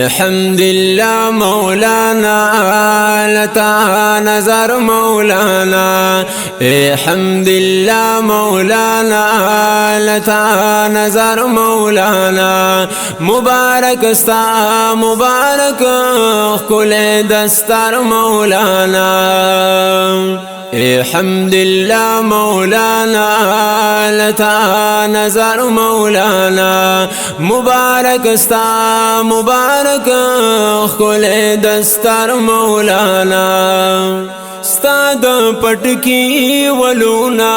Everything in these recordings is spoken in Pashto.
الحمد لله مولانا لتا نظر مولانا الحمد لله مولانا لتا نظر مولانا مبارک استا مبارک کل دستر مولانا الحمد لله مولانا لتا نظر مولانا مبارک استا مبارک کل دستر مولانا استاد پټکی ولونا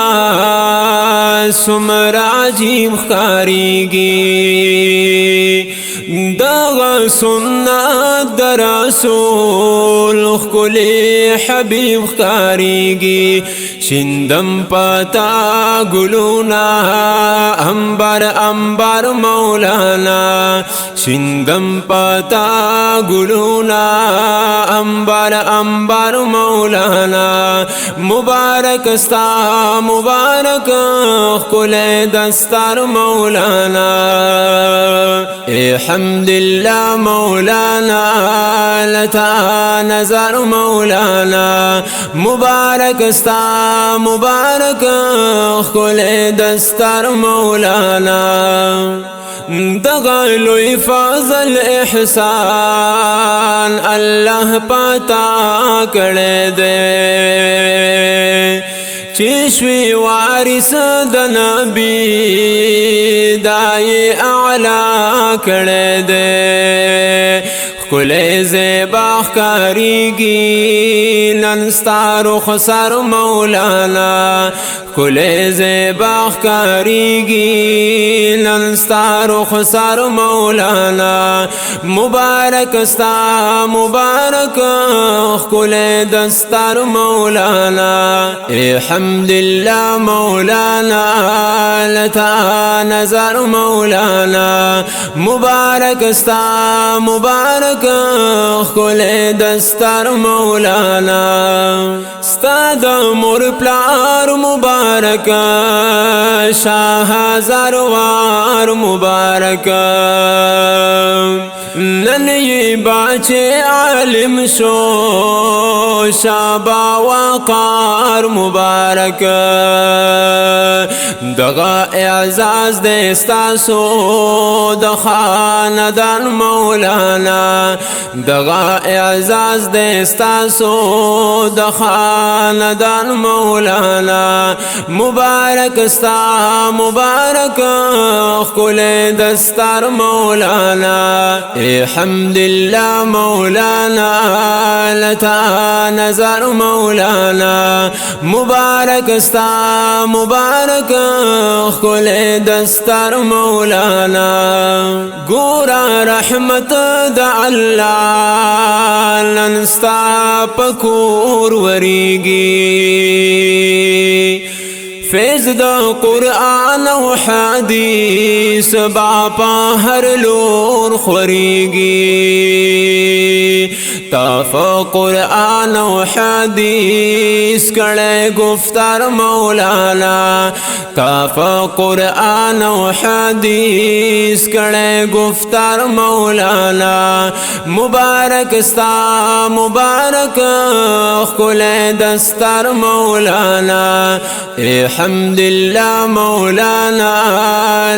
سمر عجیب خاریگی دغه سنت در رسول خلی حبیب خاریگی شندم پتا گلونا انبر انبر مولانا شندم پتا گلونا انبر انبر مولانا مبارک استا مبارک کل دستر مولانا الحمد لله مولانا لتا نظر مولانا مبارک استا مبارک کل دستر مولانا دغلوی فضل احسان اللہ پتا کړه دے چشوی وارث د نبی دای اعلی کړه دے کل زیبا کاریگی ننستا رخسر مولانا کل زیبا کاریگی ننستا رخسر مولانا مبارک استا مبارک کل دستر مولانا الحمد لله مولانا لتا نظر مولانا مبارک استا مبارک کل دستر مولانا استاد مور پلار مبارک شاہ زروار مبارک نن یہ باچے عالم شو شابا وقار مبارک دغا اعزاز دستاسو دخاندان مولانا دغا اعزاز دستاسو دخاندان مولانا مبارک استا مبارک کل دستر مولانا الحمد لله مولانا لتا نظر مولانا مبارک استا مبارک کل دستر مولانا گورا رحمت د الله ننستا پکور وریگی فیض دا قرآن و حدیث باپا ہر لور خوریگی تاف قرآن و حدیث کڑے گفتار مولانا تاف قرآن و حدیث کڑے گفتار مولانا مبارک استا مبارک کل دستر مولانا الحمد لله مولانا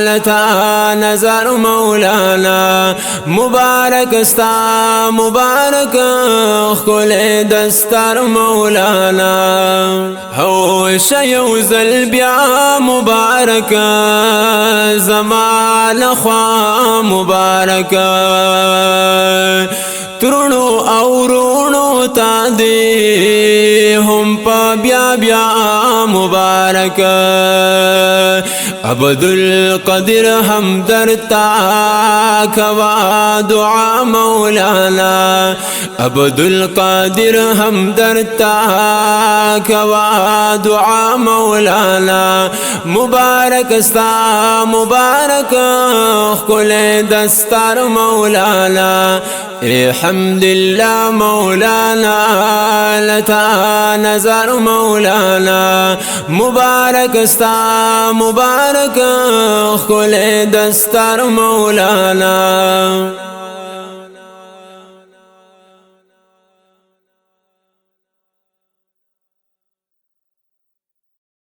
لتا نظر مولانا مبارک استا مبارک کل دستر مولانا هو شیوزل بیا مبارک زمان خوا مبارک ترونو اورونو تا دے ہم پا بیا بیا مبارک عبدالقدر حمدر تا کوا دعا مولانا عبدالقادر حمدر تا کوا دعا مولانا مبارک استا مبارک کل دستر مولانا الحمد لله مولانا لتا نظر مولانا مبارک استا مبارک کل دستر مولانا